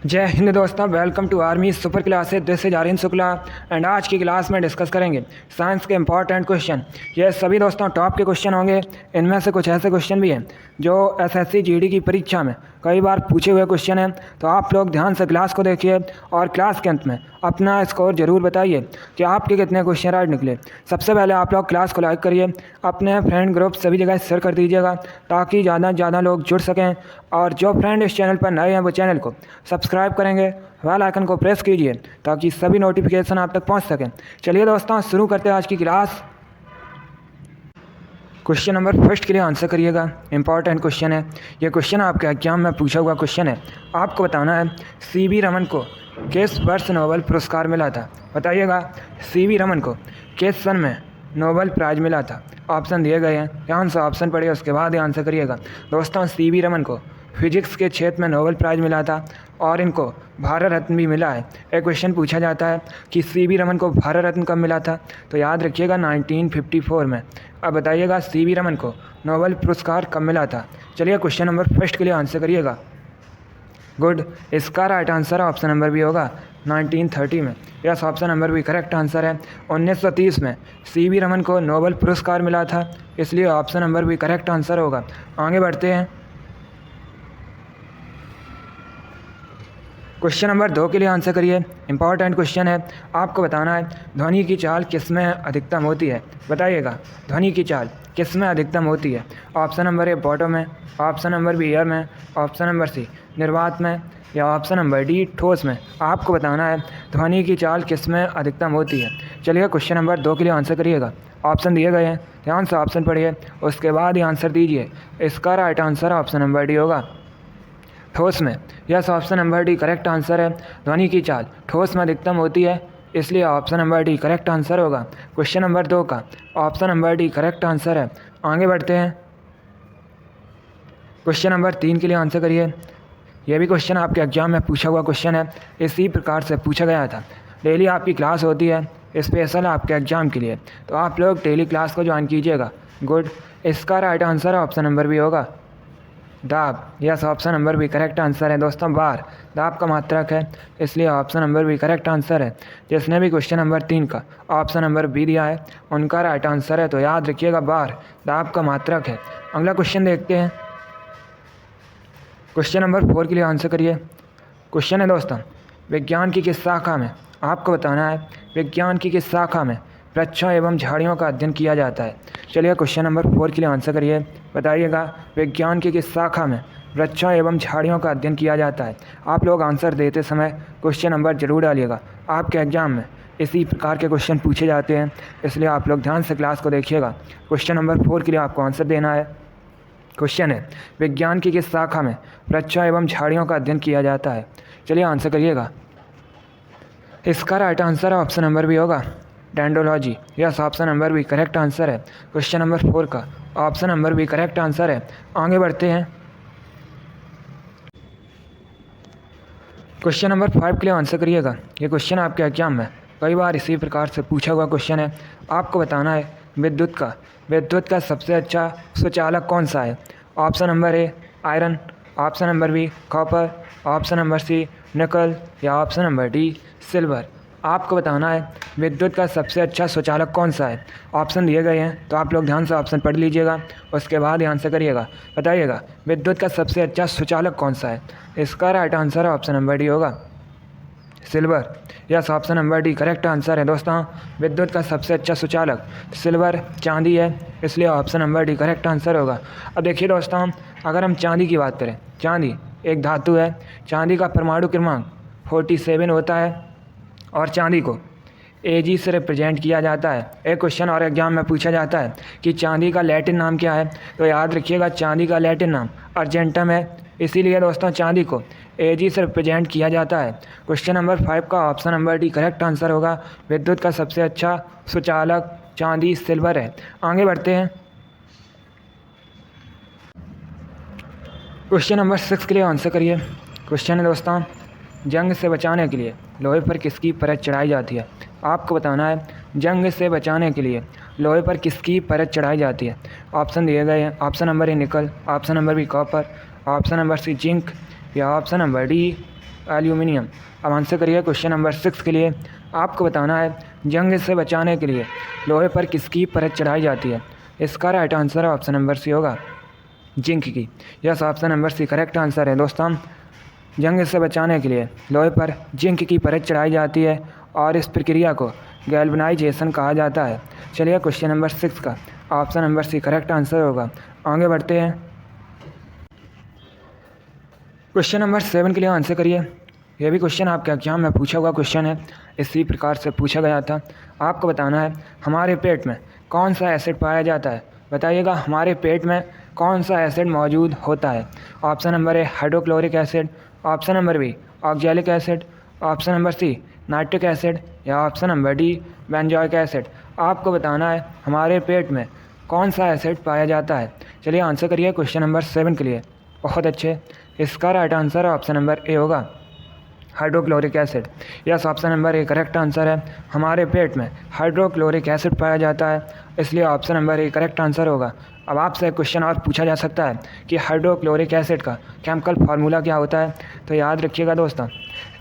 जय हिंद दोस्तों, welcome to Army Super Classes. This is Aryan Shukla and आज की क्लास में डिस्कस करेंगे साइंस के इंपॉर्टेंट क्वेश्चन। ये सभी दोस्तों टॉप के क्वेश्चन होंगे। इनमें से कुछ ऐसे क्वेश्चन भी हैं जो एसएससी जीडी की परीक्षा में कई बार पूछे हुए क्वेश्चन हैं। तो आप लोग ध्यान से क्लास को देखिए और क्लास के अंत में अपना स्कोर ज़रूर बताइए कि आपके कितने क्वेश्चन राइट निकले। सबसे पहले आप लोग क्लास को लाइक करिए, अपने फ्रेंड ग्रुप सभी जगह शेयर कर दीजिएगा ताकि ज़्यादा से ज़्यादा लोग जुड़ सकें। और जो फ्रेंड इस चैनल पर नए हैं वो चैनल को सब्सक्राइब करेंगे, बेल आइकन को प्रेस कीजिए ताकि सभी नोटिफिकेशन आप तक पहुंच सकें। चलिए दोस्तों शुरू करते हैं आज की क्लास। क्वेश्चन नंबर फर्स्ट के लिए आंसर करिएगा। इंपॉर्टेंट क्वेश्चन है, ये क्वेश्चन आपके एग्जाम में पूछा हुआ क्वेश्चन है। आपको बताना है सीवी रमन को किस वर्ष नोबेल पुरस्कार मिला था। बताइएगा सीवी रमन को किस सन में नोबेल प्राइज़ मिला था। ऑप्शन दिए गए हैं, ध्यान से ऑप्शन पढ़िए उसके बाद ही आंसर करिएगा। दोस्तों सीवी रमन को फिजिक्स के क्षेत्र में नोबेल प्राइज़ मिला था और इनको भारत रत्न भी मिला है। एक क्वेश्चन पूछा जाता है कि सीवी रमन को भारत रत्न कब मिला था, तो याद रखिएगा 1954 में। अब बताइएगा सीवी रमन को नोबेल पुरस्कार कब मिला था। चलिए क्वेश्चन नंबर फर्स्ट के लिए आंसर करिएगा। गुड, इसका राइट आंसर ऑप्शन नंबर भी होगा 1930 में। यस, ऑप्शन नंबर भी करेक्ट आंसर है। 1930 में सीवी रमन को नोबेल पुरस्कार मिला था, इसलिए ऑप्शन नंबर भी करेक्ट आंसर होगा। आगे बढ़ते हैं। क्वेश्चन नंबर 2 के लिए आंसर करिए। इंपॉर्टेंट क्वेश्चन है, आपको बताना है ध्वनि की चाल किस में अधिकतम होती है। बताइएगा ध्वनि की चाल किस में अधिकतम होती है। ऑप्शन नंबर ए बॉटम में, ऑप्शन नंबर बी एयर में, ऑप्शन नंबर सी निर्वात में या ऑप्शन नंबर डी ठोस में। आपको बताना है ध्वनि की चाल किस में अधिकतम होती है। चलिए क्वेश्चन नंबर 2 के लिए आंसर करिएगा। ऑप्शन दिए गए हैं, ध्यान से ऑप्शन पढ़िए उसके बाद ही आंसर दीजिए। इसका right answer option number D होगा, ठोस में। Yes, option number D correct answer है। ध्वनि की चाल ठोस में अधिकतम होती है, इसलिए option number D correct answer होगा। क्वेश्चन नंबर 2 का option number D correct answer है। आगे बढ़ते हैं। क्वेश्चन नंबर 3 के लिए आंसर करिए। यह भी क्वेश्चन आपके एग्जाम में पूछा हुआ क्वेश्चन है, इसी प्रकार से पूछा गया था। डेली आपकी क्लास होती है स्पेशल आपके एग्जाम के लिए, तो आप लोग डेली क्लास को ज्वाइन कीजिएगा। गुड, इसका राइट आंसर ऑप्शन नंबर भी होगा दाब। यस, ऑप्शन नंबर भी करेक्ट आंसर है। दोस्तों बार दाब का मात्रक है, इसलिए ऑप्शन नंबर भी करेक्ट आंसर है। जिसने भी क्वेश्चन नंबर 3 का ऑप्शन नंबर बी दिया है उनका राइट आंसर है। तो याद रखिएगा बार दाब का मात्रक है। अगला क्वेश्चन देखते हैं। क्वेश्चन नंबर 4 के लिए आंसर करिए। क्वेश्चन है दोस्तों, विज्ञान की किस शाखा में, आपको बताना है विज्ञान की किस शाखा में वृक्षों एवं झाड़ियों का अध्ययन किया जाता है। चलिए क्वेश्चन नंबर 4 के लिए आंसर करिए। बताइएगा विज्ञान की किस शाखा में वृक्षों एवं झाड़ियों का अध्ययन किया जाता है। आप लोग आंसर देते समय क्वेश्चन नंबर जरूर डालिएगा, आपके एग्जाम में इसी प्रकार के क्वेश्चन पूछे जाते हैं, इसलिए आप लोग ध्यान से क्लास को देखिएगा। क्वेश्चन नंबर 4 के लिए आपको आंसर देना है। क्वेश्चन है विज्ञान की किस शाखा में वृक्षों एवं झाड़ियों का अध्ययन किया जाता है। चलिए आंसर करिएगा। इसका राइट आंसर ऑप्शन नंबर भी होगा डेंड्रोलॉजी। यस, ऑप्शन नंबर भी करेक्ट आंसर है। क्वेश्चन नंबर 4 का ऑप्शन नंबर भी करेक्ट आंसर है। आगे बढ़ते हैं। क्वेश्चन नंबर 5 के लिए आंसर करिएगा। ये क्वेश्चन आपके एग्जाम में कई बार इसी प्रकार से पूछा हुआ क्वेश्चन है। आपको बताना है विद्युत का सबसे अच्छा सुचालक कौन सा है। Option number A iron, option number B copper, option number C nickel या ऑप्शन नंबर डी सिल्वर। आपको बताना है विद्युत का सबसे अच्छा सुचालक कौन सा है। ऑप्शन दिए गए हैं, तो आप लोग ध्यान से ऑप्शन पढ़ लीजिएगा उसके बाद ही आंसर करिएगा। बताइएगा विद्युत का सबसे अच्छा सुचालक कौन सा है। इसका right answer option number D होगा silver. Yes, option number D correct answer है। दोस्तों विद्युत का सबसे अच्छा सुचालक सिल्वर चांदी है, इसलिए option number D correct answer होगा। अब देखिए दोस्तों, अगर हम चांदी की बात करें, चांदी एक धातु है, चांदी का परमाणु क्रमांक 47 होता है और चांदी को Ag से रिप्रेजेंट किया जाता है। एक क्वेश्चन और एग्जाम में पूछा जाता है कि चांदी का लैटिन नाम क्या है, तो याद रखिएगा चांदी का लैटिन नाम अर्जेंटम है, इसीलिए दोस्तों चांदी को Ag से रिप्रेजेंट किया जाता है। क्वेश्चन नंबर 5 का option number D correct answer होगा। विद्युत का सबसे अच्छा सुचालक चांदी सिल्वर है। आगे बढ़ते हैं। क्वेश्चन नंबर 6 के लिए आंसर करिए। क्वेश्चन है दोस्तों, जंग से बचाने के लिए लोहे पर किसकी परत चढ़ाई जाती है। आपको बताना है जंग से बचाने के लिए लोहे पर किसकी परत चढ़ाई जाती है। ऑप्शन दिए गए हैं, option number A nickel, option number B copper, option number C zinc या ऑप्शन नंबर डी एल्यूमिनियम। अब आंसर करिए क्वेश्चन नंबर 6 के लिए। आपको बताना है जंग से बचाने के लिए लोहे पर किसकी परत चढ़ाई जाती है। इसका right answer option number C होगा, जिंक की। Yes, option number C correct answer है दोस्तों। जंग से बचाने के लिए लोहे पर जिंक की परत चढ़ाई जाती है और इस प्रक्रिया को गैल्वनाइजेशन कहा जाता है। चलिए क्वेश्चन नंबर 6 का option number C correct answer होगा। आगे बढ़ते हैं। क्वेश्चन नंबर 7 के लिए आंसर करिए। यह भी क्वेश्चन आपके एग्जाम में पूछा हुआ क्वेश्चन है, इसी प्रकार से पूछा गया था। आपको बताना है हमारे पेट में कौन सा एसिड पाया जाता है। बताइएगा हमारे पेट में कौन सा एसिड मौजूद होता है। Option number A hydrochloric acid, option number B oxalic acid, option number C nitric acid या option number D benzoic acid. आपको बताना है हमारे पेट में कौन सा एसिड पाया जाता है। चलिए आंसर करिए क्वेश्चन नंबर 7 के लिए। बहुत अच्छे, इसका right answer option number A होगा, hydrochloric acid. Yes, option number A correct answer है। हमारे पेट में हाइड्रोक्लोरिक एसिड पाया जाता है, इसलिए option number A correct answer होगा। अब आपसे एक क्वेश्चन और पूछा जा सकता है कि हाइड्रोक्लोरिक एसिड का केमिकल फार्मूला क्या होता है। तो याद रखिएगा दोस्तों,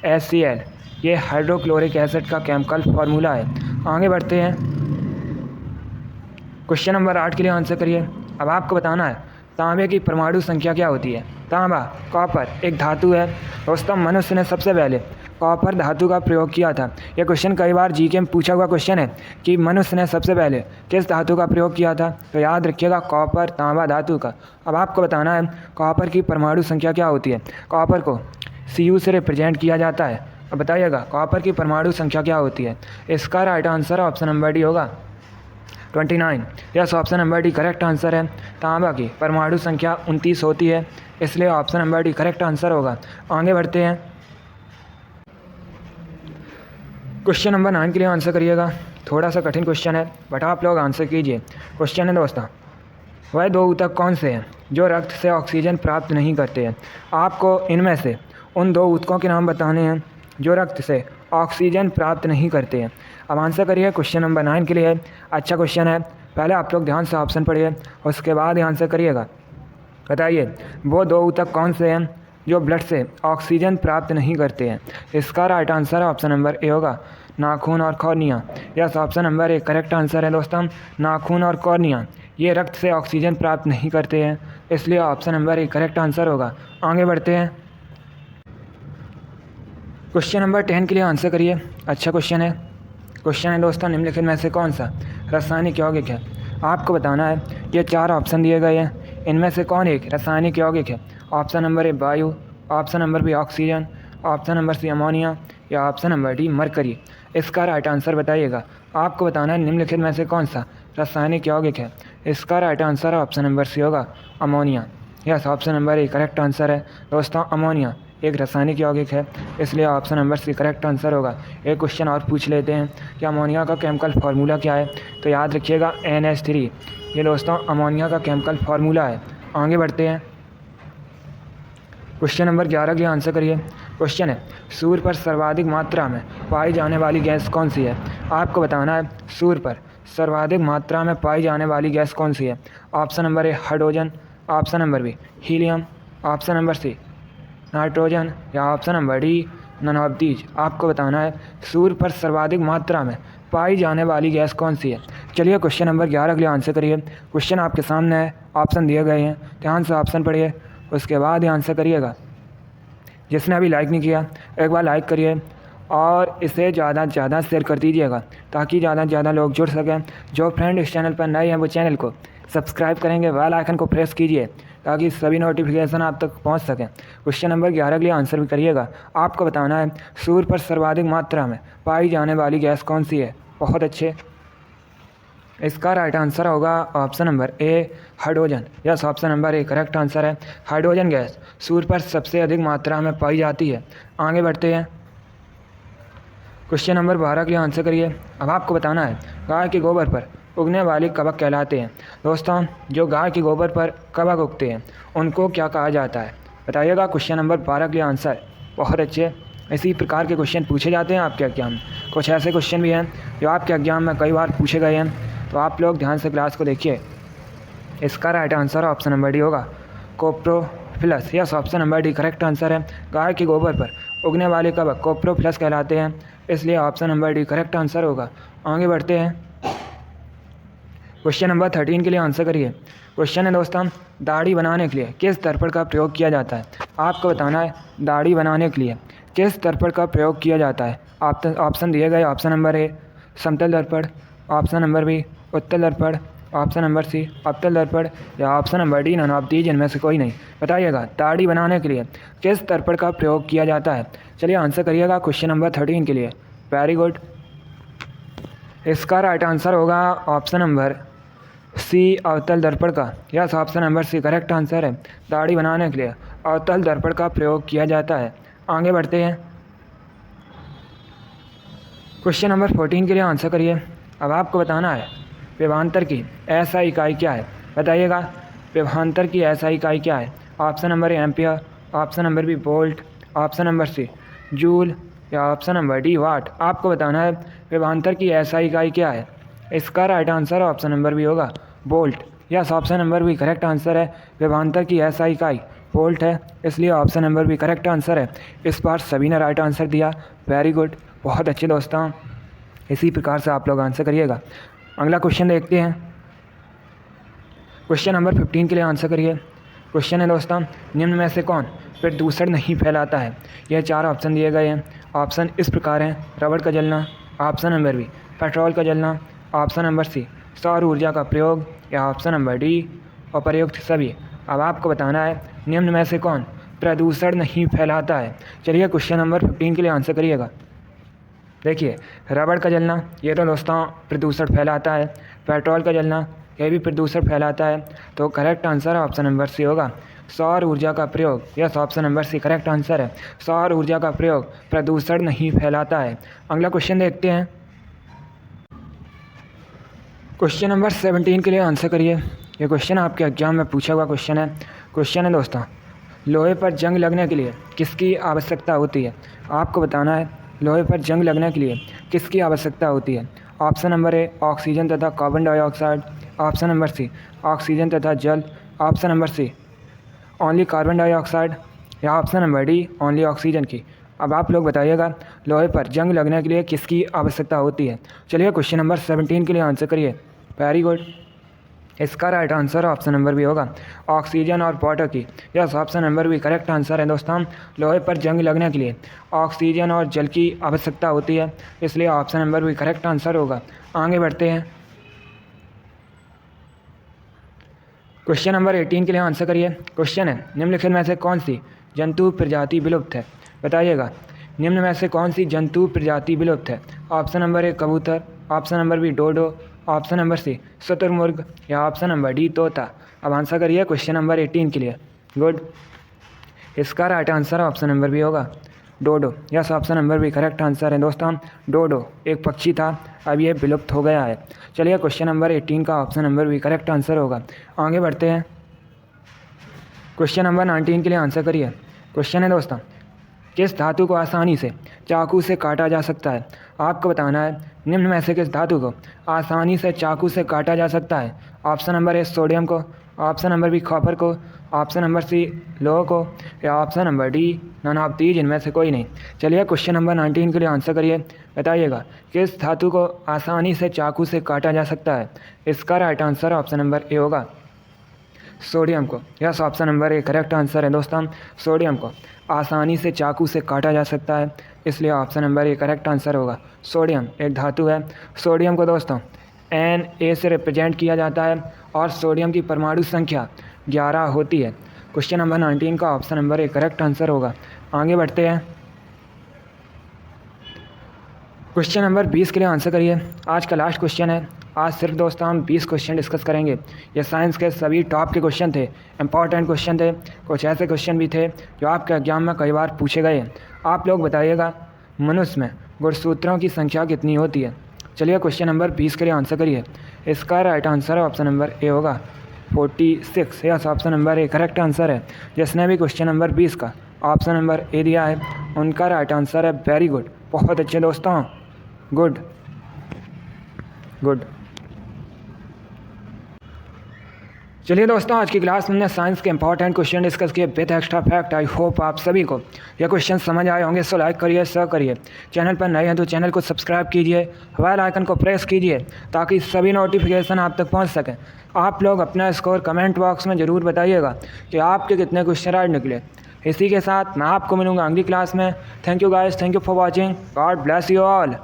HCl, ये हाइड्रोक्लोरिक एसिड का केमिकल फार्मूला है। आगे बढ़ते हैं। क्वेश्चन नंबर 8 के लिए आंसर करिए। अब आपको बताना है तांबे की परमाणु संख्या क्या होती है। तांबा, कॉपर एक धातु है दोस्तों। मनुष्य ने सबसे पहले कॉपर धातु का प्रयोग किया था। यह क्वेश्चन कई बार जीके में पूछा हुआ क्वेश्चन है कि मनुष्य ने सबसे पहले किस धातु का प्रयोग किया था। तो याद रखिएगा कॉपर, तांबा धातु का। अब आपको बताना है कॉपर की परमाणु संख्या क्या होती है। कॉपर को Cu से रिप्रेजेंट किया जाता है। अब बताइएगा कॉपर की परमाणु संख्या क्या होती है। इसका right answer option number D होगा, 29। Yes, option number D correct answer है। तांबा की परमाणु संख्या 29 होती है, इसलिए option number D correct answer होगा। आगे बढ़ते हैं। क्वेश्चन नंबर 9 के लिए आंसर करिएगा। थोड़ा सा कठिन क्वेश्चन है बट आप लोग आंसर कीजिए। क्वेश्चन है दोस्तों, वह दो ऊतक कौन से हैं जो रक्त से ऑक्सीजन प्राप्त नहीं करते हैं। आपको इनमें से उन दो ऊतकों के नाम बताने हैं जो रक्त से ऑक्सीजन प्राप्त नहीं करते हैं। अब आंसर करिए क्वेश्चन नंबर 9 के लिए। अच्छा क्वेश्चन है, पहले आप लोग ध्यान से ऑप्शन पढ़िए, उसके बाद ही आंसर करिएगा। बताइए वो दो ऊतक कौन से हैं जो ब्लड से ऑक्सीजन प्राप्त नहीं करते हैं। इसका right answer option number A होगा, नाखून और cornea. Yes, option number A correct answer है दोस्तों। नाखून और कॉर्निया ये रक्त से ऑक्सीजन प्राप्त नहीं करते हैं, इसलिए option number A correct answer होगा। आगे बढ़ते हैं। क्वेश्चन नंबर 10 के लिए आंसर करिए। अच्छा क्वेश्चन है। क्वेश्चन है दोस्तों, निम्नलिखित में से कौन सा रासायनिक यौगिक है। आपको बताना है ये 4 ऑप्शन दिए गए हैं, इनमें से कौन एक रासायनिक यौगिक है। ऑप्शन नंबर ए वायु, option number B oxygen, option number C ammonia या ऑप्शन नंबर डी मरकरी। इसका राइट आंसर बताइएगा। आपको बताना है निम्नलिखित में से कौन सा रासायनिक यौगिक है। इसका right answer option number C होगा, ammonia. Yes, option number A correct answer है दोस्तों। अमोनिया एक रासायनिक यौगिक है, इसलिए option number C correct answer होगा। एक क्वेश्चन और पूछ लेते हैं कि अमोनिया का केमिकल फार्मूला क्या है। तो याद रखिएगा NH3, ये दोस्तों अमोनिया का केमिकल फार्मूला है। आगे बढ़ते हैं। क्वेश्चन नंबर 11 के लिए आंसर करिए। क्वेश्चन है, सूर्य पर सर्वाधिक मात्रा में पाई जाने वाली गैस कौन सी है। आपको बताना है सूर्य पर सर्वाधिक मात्रा में पाई जाने वाली गैस कौन सी है। Option number A hydrogen, option number B helium, option number C nitrogen या option number D none of these. आपको बताना है सूर्य पर सर्वाधिक मात्रा में पाई जाने वाली गैस कौन सी है। चलिए क्वेश्चन नंबर 11 के लिए आंसर करिए। क्वेश्चन आपके सामने है, ऑप्शन दिए गए हैं, ध्यान से ऑप्शन पढ़िए, उसके बाद ही आंसर करिएगा। जिसने अभी लाइक नहीं किया एक बार लाइक करिए और इसे ज़्यादा से ज़्यादा शेयर कर दीजिएगा ताकि ज़्यादा से ज़्यादा लोग जुड़ सकें। जो फ्रेंड इस चैनल पर नए हैं वो चैनल को सब्सक्राइब करेंगे, बेल आइकन को प्रेस कीजिए ताकि सभी नोटिफिकेशन आप तक पहुंच सकें। क्वेश्चन नंबर 11 के लिए आंसर भी करिएगा। आपको बताना है सूर्य पर सर्वाधिक मात्रा में पाई जाने वाली गैस कौन सी है। बहुत अच्छे, इसका राइट आंसर होगा option number A hydrogen. Yes, option number A correct answer है। हाइड्रोजन गैस सूर्य पर सबसे अधिक मात्रा में पाई जाती है। आगे बढ़ते हैं। क्वेश्चन नंबर 12 के लिए आंसर करिए। अब आपको बताना है गाय के गोबर पर उगने वाले कवक कहलाते हैं। दोस्तों जो गाय के गोबर पर कवक उगते हैं उनको क्या कहा जाता है, बताइएगा। क्वेश्चन नंबर 12 के लिए आंसर। बहुत अच्छे, इसी प्रकार के क्वेश्चन पूछे जाते हैं आपके एग्जाम में। कुछ ऐसे क्वेश्चन भी हैं जो आपके एग्जाम में कई बार पूछे गए हैं, तो आप लोग ध्यान से क्लास को देखिए। इसका right answer option number D होगा, coprophilous. Yes, option number D correct answer है। गाय के गोबर पर उगने वाले कवक कोप्रोफिलस कहलाते हैं, इसलिए option number D correct answer होगा। आगे बढ़ते हैं, क्वेश्चन नंबर 13 के लिए आंसर करिए। क्वेश्चन है दोस्तों, दाढ़ी बनाने के लिए किस दर्पण का प्रयोग किया जाता है? आपको बताना है दाढ़ी बनाने के लिए किस दर्पण का प्रयोग किया जाता है। ऑप्शन दिए गए, ऑप्शन नंबर ए समतल दर्पण, ऑप्शन नंबर बी उत्तल दर्पण, ऑप्शन नंबर सी अवतल दर्पण, या option number D none of these इनमें से कोई नहीं। बताइएगा दाढ़ी बनाने के लिए किस दर्पण का प्रयोग किया जाता है। चलिए आंसर करिएगा क्वेश्चन नंबर 13 के लिए। Very good. इसका राइट आंसर होगा ऑप्शन नंबर सी अवतल दर्पण का। Yes, option number C correct answer है। दाढ़ी बनाने के लिए अवतल दर्पण का प्रयोग किया जाता है। आगे बढ़ते हैं, क्वेश्चन नंबर 14 के लिए आंसर करिए। अब आपको बताना है विभवांतर की ऐसा इकाई क्या है। बताइएगा विभवांतर की ऐसा इकाई क्या है। Option number A ampere, option number B volt, option number C joule, या ऑप्शन नंबर डी वाट। आपको बताना है विभवांतर की ऐसा इकाई क्या है। इसका right answer option number B होगा volt. Yes, option number B correct answer है। विभवांतर की ऐसा इकाई वोल्ट है, इसलिए option number B correct answer है। इस बार सभी ने राइट आंसर दिया। वेरी गुड, बहुत अच्छे दोस्तों। इसी प्रकार से आप लोग आंसर करिएगा। अगला क्वेश्चन देखते हैं, क्वेश्चन नंबर 15 के लिए आंसर करिए। क्वेश्चन है दोस्तों, निम्न में से कौन प्रदूषण नहीं फैलाता है। यह 4 ऑप्शन दिए गए हैं। ऑप्शन इस प्रकार हैं, रबड़ का जलना, ऑप्शन नंबर बी पेट्रोल का जलना, ऑप्शन नंबर सी सौर ऊर्जा का प्रयोग, या ऑप्शन नंबर डी अप्रयुक्त सभी। अब आपको बताना है निम्न में से कौन प्रदूषण नहीं फैलाता है। चलिए क्वेश्चन नंबर 15 के लिए आंसर करिएगा। देखिए रबड़ का जलना ये तो दोस्तों प्रदूषण फैलाता है, पेट्रोल का जलना यह भी प्रदूषण फैलाता है, तो correct answer option number C होगा सौर ऊर्जा का प्रयोग। Yes, option number C correct answer है। सौर ऊर्जा का प्रयोग प्रदूषण नहीं फैलाता है। अगला क्वेश्चन देखते हैं, क्वेश्चन नंबर 17 के लिए आंसर करिए। ये क्वेश्चन आपके एग्जाम में पूछा हुआ क्वेश्चन है। क्वेश्चन है दोस्तों, लोहे पर जंग लगने के लिए किसकी आवश्यकता होती है। आपको बताना है लोहे पर जंग लगने के लिए किसकी आवश्यकता होती है। ऑप्शन नंबर ए ऑक्सीजन तथा carbon dioxide, option number C oxygen तथा जल, option number C only carbon dioxide, या option number D only oxygen की। अब आप लोग बताइएगा लोहे पर जंग लगने के लिए किसकी आवश्यकता होती है। चलिए क्वेश्चन नंबर 17 के लिए आंसर करिए। Very good. इसका राइट आंसर ऑप्शन नंबर भी होगा ऑक्सीजन और वाटर की। यस, ऑप्शन नंबर भी करेक्ट आंसर है दोस्तों। लोहे पर जंग लगने के लिए ऑक्सीजन और जल की आवश्यकता होती है, इसलिए ऑप्शन नंबर भी करेक्ट आंसर होगा। आगे बढ़ते हैं, क्वेश्चन नंबर 18 के लिए आंसर करिए। क्वेश्चन है निम्नलिखित में से कौन सी जंतु प्रजाति विलुप्त है। बताइएगा निम्न में से कौन सी जंतु प्रजाति विलुप्त है। ऑप्शन नंबर ए कबूतर, option number B dodo, option number C शुतुरमुर्ग, या ऑप्शन नंबर डी तोता। अब आंसर करिए क्वेश्चन नंबर 18 के लिए। गुड। इसका right answer option number B होगा dodo. Yes, option number B correct answer है दोस्तों। डोडो एक पक्षी था, अब ये विलुप्त हो गया है। चलिए क्वेश्चन नंबर 18 का option number B correct answer होगा। आगे बढ़ते हैं, क्वेश्चन नंबर 19 के लिए आंसर करिए। क्वेश्चन है दोस्तों, किस धातु को आसानी से चाकू से काटा जा सकता है। आपको बताना है निम्न में से किस धातु को आसानी से चाकू से काटा जा सकता है। ऑप्शन नंबर ए सोडियम को, ऑप्शन नंबर बी कॉपर को, ऑप्शन नंबर सी लोह को, या option number D none of these इनमें से कोई नहीं। चलिए क्वेश्चन नंबर 19 के लिए आंसर करिए। बताइएगा किस धातु को आसानी से चाकू से काटा जा सकता है। इसका right answer option number A होगा सोडियम को। Yes, option number A correct answer है दोस्तों। सोडियम को आसानी से चाकू से काटा जा सकता है, इसलिए option number A correct answer होगा। सोडियम एक धातु है। सोडियम को दोस्तों Na से रिप्रेजेंट किया जाता है और सोडियम की परमाणु संख्या 11 होती है। क्वेश्चन नंबर 19 का option number A correct answer होगा। आगे बढ़ते हैं, क्वेश्चन नंबर 20 के लिए आंसर करिए। आज का लास्ट क्वेश्चन है। आज सिर्फ दोस्तों हम 20 क्वेश्चन डिस्कस करेंगे। ये साइंस के सभी टॉप के क्वेश्चन थे, इंपॉर्टेंट क्वेश्चन थे। कुछ ऐसे क्वेश्चन भी थे जो आपके एग्जाम में कई बार पूछे गए हैं। आप लोग बताइएगा मनुष्य में गुणसूत्रों की संख्या कितनी होती है। चलिए क्वेश्चन नंबर 20 के लिए आंसर करिए। इसका right answer option number A होगा 46। Yes, option number A correct answer है। जिसने भी क्वेश्चन नंबर 20 का ऑप्शन नंबर ए दिया है उनका राइट आंसर है। वेरी गुड, बहुत अच्छे दोस्तों। Good good. चलिए दोस्तों, आज की क्लास में हमने साइंस के इंपॉर्टेंट क्वेश्चन डिस्कस किए with extra fact. I hope आप सभी को ये क्वेश्चन समझ आए होंगे। सो लाइक करिए, शेयर करिए। चैनल पर नए हैं तो चैनल को सब्सक्राइब कीजिए, बेल आइकन को प्रेस कीजिए ताकि सभी नोटिफिकेशन आप तक पहुंच सकें। आप लोग अपना स्कोर कमेंट बॉक्स में ज़रूर बताइएगा कि आपके कितने क्वेश्चन आज निकले। इसी के साथ मैं आपको मिलूँगा अगली क्लास में। Thank you guys, thank you for watching. God bless you all.